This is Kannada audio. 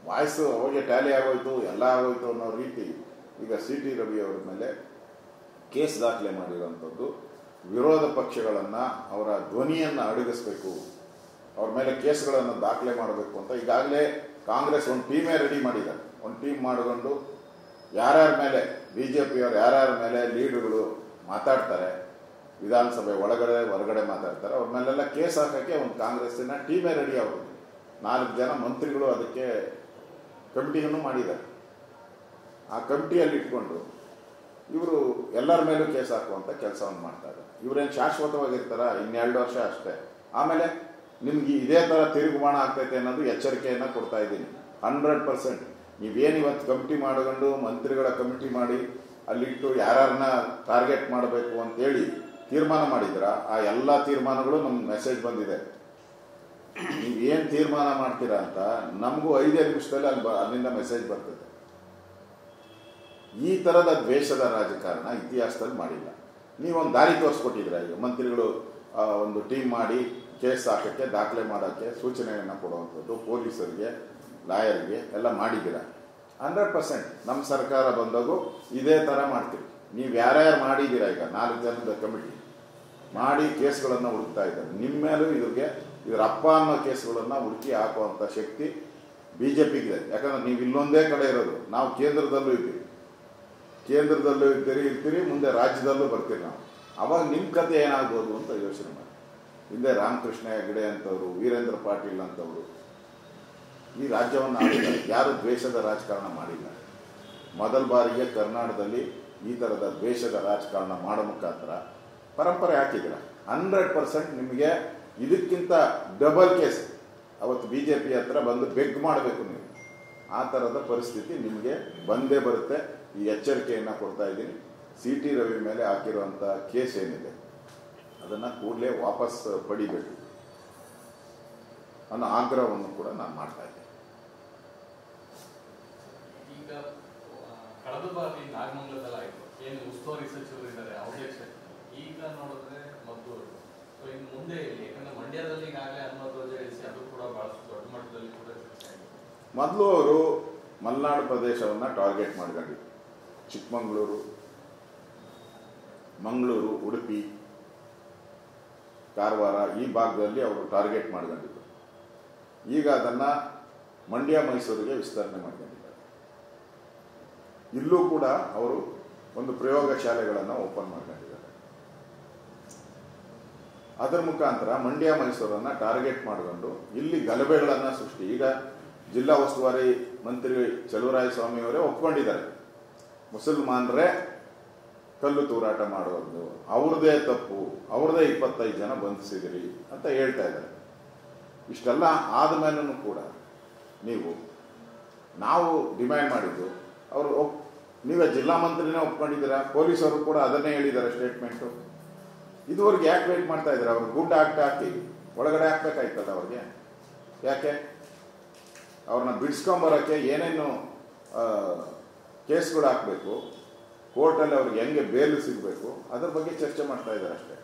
ವಾಯ್ಸು ಅವಾಗೆ ಟ್ಯಾಲಿ ಆಗೋಯ್ತು, ಎಲ್ಲ ಆಗೋಯ್ತು ಅನ್ನೋ ರೀತಿ ಈಗ ಸಿ.ಟಿ. ರವಿ ಅವರ ಮೇಲೆ ಕೇಸ್ ದಾಖಲೆ ಮಾಡಿರೋಂಥದ್ದು. ವಿರೋಧ ಪಕ್ಷಗಳನ್ನು ಅವರ ಧ್ವನಿಯನ್ನು ಅಡಗಿಸ್ಬೇಕು, ಅವ್ರ ಮೇಲೆ ಕೇಸ್ಗಳನ್ನು ದಾಖಲೆ ಮಾಡಬೇಕು ಅಂತ ಈಗಾಗಲೇ ಕಾಂಗ್ರೆಸ್ ಒಂದು ಟೀಮೇ ರೆಡಿ ಮಾಡಿದ್ದಾರೆ. ಒಂದು ಟೀಮ್ ಮಾಡಿಕೊಂಡು ಯಾರ್ಯಾರ ಮೇಲೆ BJPಯವರು ಯಾರ್ಯಾರ ಮೇಲೆ ಲೀಡರ್ಗಳು ಮಾತಾಡ್ತಾರೆ, ವಿಧಾನಸಭೆ ಒಳಗಡೆ ಹೊರಗಡೆ ಮಾತಾಡ್ತಾರೆ, ಅವ್ರ ಮೇಲೆಲ್ಲ ಕೇಸ್ ಹಾಕೋಕ್ಕೆ ಒಂದು ಕಾಂಗ್ರೆಸ್ಸಿನ ಟೀಮೇ ರೆಡಿ ಆಗೋದು. 4 ಜನ ಮಂತ್ರಿಗಳು ಅದಕ್ಕೆ ಕಮಿಟಿಯನ್ನು ಮಾಡಿದ್ದಾರೆ. ಆ ಕಮಿಟಿಯಲ್ಲಿ ಇಟ್ಕೊಂಡು ಇವರು ಎಲ್ಲರ ಮೇಲೂ ಕೇಸ್ ಹಾಕುವಂಥ ಕೆಲಸವನ್ನು ಮಾಡ್ತಾರೆ. ಇವರೇನು ಶಾಶ್ವತವಾಗಿರ್ತಾರ? 2 ವರ್ಷ ಅಷ್ಟೇ. ಆಮೇಲೆ ನಿಮ್ಗೆ ಇದೇ ಥರ ತಿರುಗುಮಾಣ ಆಗ್ತೈತೆ ಅನ್ನೋದು ಎಚ್ಚರಿಕೆಯನ್ನು ಕೊಡ್ತಾ ಇದ್ದೀನಿ. 100% ನೀವೇನು ಇವತ್ತು ಕಮಿಟಿ ಮಾಡಿಕೊಂಡು ಮಂತ್ರಿಗಳ ಕಮಿಟಿ ಮಾಡಿ ಅಲ್ಲಿಟ್ಟು ಯಾರನ್ನ ಟಾರ್ಗೆಟ್ ಮಾಡಬೇಕು ಅಂತೇಳಿ ತೀರ್ಮಾನ ಮಾಡಿದ್ರ, ಆ ಎಲ್ಲ ತೀರ್ಮಾನಗಳು ನಮ್ಗೆ ಮೆಸೇಜ್ ಬಂದಿದೆ. ನೀವೇನು ತೀರ್ಮಾನ ಮಾಡ್ತೀರಾ ಅಂತ ನಮಗೂ 5 ನಿಮಿಷದಲ್ಲಿ ಅಲ್ಲಿಂದ ಮೆಸೇಜ್ ಬರ್ತದೆ. ಈ ಥರದ ದ್ವೇಷದ ರಾಜಕಾರಣ ಇತಿಹಾಸದಲ್ಲಿ ಮಾಡಿಲ್ಲ. ನೀವೊಂದು ದಾರಿ ತೋರಿಸ್ಕೊಟ್ಟಿದ್ದೀರ. ಈಗ ಮಂತ್ರಿಗಳು ಒಂದು ಟೀಮ್ ಮಾಡಿ ಕೇಸ್ ಹಾಕೋಕ್ಕೆ, ದಾಖಲೆ ಮಾಡೋಕ್ಕೆ ಸೂಚನೆಯನ್ನು ಕೊಡುವಂಥದ್ದು ಪೊಲೀಸರಿಗೆ, ಲಾಯರ್ಗೆ ಎಲ್ಲ ಮಾಡಿದ್ದೀರ. 100% ನಮ್ಮ ಸರ್ಕಾರ ಬಂದಾಗೂ ಇದೇ ಥರ ಮಾಡ್ತೀವಿ. ನೀವು ಯಾರ್ಯಾರು ಮಾಡಿದ್ದೀರಾ, ಈಗ 4 ಜನದ ಕಮಿಟಿ ಮಾಡಿ ಕೇಸ್ಗಳನ್ನು ಹುಡುಕ್ತಾ ಇದ್ದಾರೆ. ನಿಮ್ಮ ಮೇಲೂ ಇದರ ಅಪ್ಪ ಅನ್ನೋ ಕೇಸ್ಗಳನ್ನು ಹುಡುಕಿ ಹಾಕುವಂಥ ಶಕ್ತಿ BJPಗಿದೆ. ಯಾಕಂದ್ರೆ ನೀವು ಇಲ್ಲೊಂದೇ ಕಡೆ ಇರೋದು, ನಾವು ಕೇಂದ್ರದಲ್ಲೂ ಇದ್ದೀರಿ, ಇರ್ತೀರಿ, ಮುಂದೆ ರಾಜ್ಯದಲ್ಲೂ ಬರ್ತೀರಿ. ನಾವು ಅವಾಗ ನಿಮ್ಮ ಕತೆ ಏನಾಗ್ಬೋದು ಅಂತ ಯೋಚನೆ ಮಾಡಿ. ಹಿಂದೆ ರಾಮಕೃಷ್ಣ ಹೆಗಡೆ ಅಂತವರು, ವೀರೇಂದ್ರ ಪಾಟೀಲ್ ಅಂತವರು ಈ ರಾಜ್ಯವನ್ನು ಆಳಿದ್ದಾರೆ. ಯಾರು ದ್ವೇಷದ ರಾಜಕಾರಣ ಮಾಡಿಲ್ಲ. ಮೊದಲ ಬಾರಿಗೆ ಕರ್ನಾಟಕದಲ್ಲಿ ಈ ಥರದ ದ್ವೇಷದ ರಾಜಕಾರಣ ಮಾಡೋ ಮುಖಾಂತರ ಪರಂಪರೆ ಹಾಕಿದ್ದೀರ. 100% ನಿಮಗೆ ಇದಕ್ಕಿಂತ ಡಬಲ್ ಕೇಸ್ ಅವತ್ತು BJP ಹತ್ರ ಬಂದು ಬೆಗ್ ಮಾಡಬೇಕು ನೀವು. ಆ ಥರದ ಪರಿಸ್ಥಿತಿ ನಿಮಗೆ ಬಂದೇ ಬರುತ್ತೆ. ಈ ಎಚ್ಚರಿಕೆಯನ್ನು ಕೊಡ್ತಾ ಇದ್ದೀನಿ. ಸಿ.ಟಿ. ರವಿ ಮೇಲೆ ಹಾಕಿರುವಂಥ ಕೇಸ್ ಏನಿದೆ ಅದನ್ನು ಕೂಡಲೇ ವಾಪಸ್ ಪಡಿಬೇಕು ಅನ್ನೋ ಆಗ್ರಹವನ್ನು ಕೂಡ ನಾನು ಮಾಡ್ತಾ ಇದ್ದೀನಿ. ಈಗ ಕಳೆದ ಬಾರಿ ನಾಗಮಂಗಲದಲ್ಲಿ ಆಯಿತು, ಏನು ಉಸ್ತುವಾರಿ ಸಚಿವರು ಇದ್ದಾರೆ ಅವಧೇಶ, ಈಗ ನೋಡಿದ್ರೆ ಮದ್ದೂರು. ಸೊ ಇನ್ನು ಮುಂದೆ ಇಲ್ಲಿ ಯಾಕಂದ್ರೆ ಮಂಡ್ಯದಲ್ಲಿ ಈಗಾಗಲೇ ಹನುಮಧ್ವಜ ಇಳಿಸಿ ಅದು ಕೂಡ ಬಹಳಷ್ಟು ದೊಡ್ಡ ಮಟ್ಟದಲ್ಲಿ ಕೂಡ ಚರ್ಚೆ ಆಗಿದೆ. ಮೊದಲು ಅವರು ಮಲೆನಾಡು ಪ್ರದೇಶವನ್ನು ಟಾರ್ಗೆಟ್ ಮಾಡ್ಕೊಂಡಿದ್ರು. ಚಿಕ್ಕಮಗಳೂರು, ಮಂಗಳೂರು, ಉಡುಪಿ, ಕಾರವಾರ ಈ ಭಾಗದಲ್ಲಿ ಅವರು ಟಾರ್ಗೆಟ್ ಮಾಡ್ಕೊಂಡಿದ್ರು. ಈಗ ಅದನ್ನು ಮಂಡ್ಯ, ಮೈಸೂರಿಗೆ ವಿಸ್ತರಣೆ ಮಾಡ್ಕೊಂಡಿದ್ದಾರೆ. ಇಲ್ಲೂ ಕೂಡ ಅವರು ಒಂದು ಪ್ರಯೋಗ ಶಾಲೆಗಳನ್ನು ಓಪನ್ ಮಾಡ್ಕೊಂಡಿದ್ದಾರೆ. ಅದರ ಮುಖಾಂತರ ಮಂಡ್ಯ, ಮೈಸೂರನ್ನು ಟಾರ್ಗೆಟ್ ಮಾಡಿಕೊಂಡು ಇಲ್ಲಿ ಗಲಭೆಗಳನ್ನು ಸೃಷ್ಟಿ. ಈಗ ಜಿಲ್ಲಾ ಉಸ್ತುವಾರಿ ಮಂತ್ರಿ ಚಲುವರಾಯಸ್ವಾಮಿಯವರೇ ಒಪ್ಕೊಂಡಿದ್ದಾರೆ, ಮುಸಲ್ಮಾನರೇ ಕಲ್ಲು ತೂರಾಟ ಮಾಡೋದು ಅವ್ರದೇ ತಪ್ಪು, ಅವ್ರದೇ 25 ಜನ ಬಂಧಿಸಿದಿರಿ ಅಂತ ಹೇಳ್ತಾ ಇದ್ದಾರೆ. ಇಷ್ಟೆಲ್ಲ ಆದಮೇಲೂ ಕೂಡ ನಾವು ಡಿಮ್ಯಾಂಡ್ ಮಾಡಿದ್ದು ಅವರು ನೀವೇ ಜಿಲ್ಲಾ ಮಂತ್ರಿನೇ ಒಪ್ಕೊಂಡಿದ್ದೀರಾ, ಪೊಲೀಸರು ಕೂಡ ಅದನ್ನೇ ಹೇಳಿದ್ದಾರೆ ಸ್ಟೇಟ್ಮೆಂಟು. ಇದುವರೆಗೆ ಯಾಕೆ ವೇಟ್ ಮಾಡ್ತಾ ಇದ್ದಾರೆ? ಅವ್ರು ಗುಡ್ ಆಕ್ಟ್ ಹಾಕಿ ಒಳಗಡೆ ಹಾಕ್ಬೇಕಾಯ್ತಲ್ಲ ಅವ್ರಿಗೆ. ಯಾಕೆ ಅವ್ರನ್ನ ಬಿಡಿಸ್ಕೊಂಬರೋಕ್ಕೆ ಏನೇನು ಕೇಸ್ಗಳು ಹಾಕಬೇಕು, ಕೋರ್ಟಲ್ಲಿ ಅವ್ರಿಗೆ ಹೆಂಗೆ ಬೇಲ್ ಸಿಗಬೇಕು, ಅದ್ರ ಬಗ್ಗೆ ಚರ್ಚೆ ಮಾಡ್ತಾ ಇದ್ದಾರೆ ಅಷ್ಟೇ.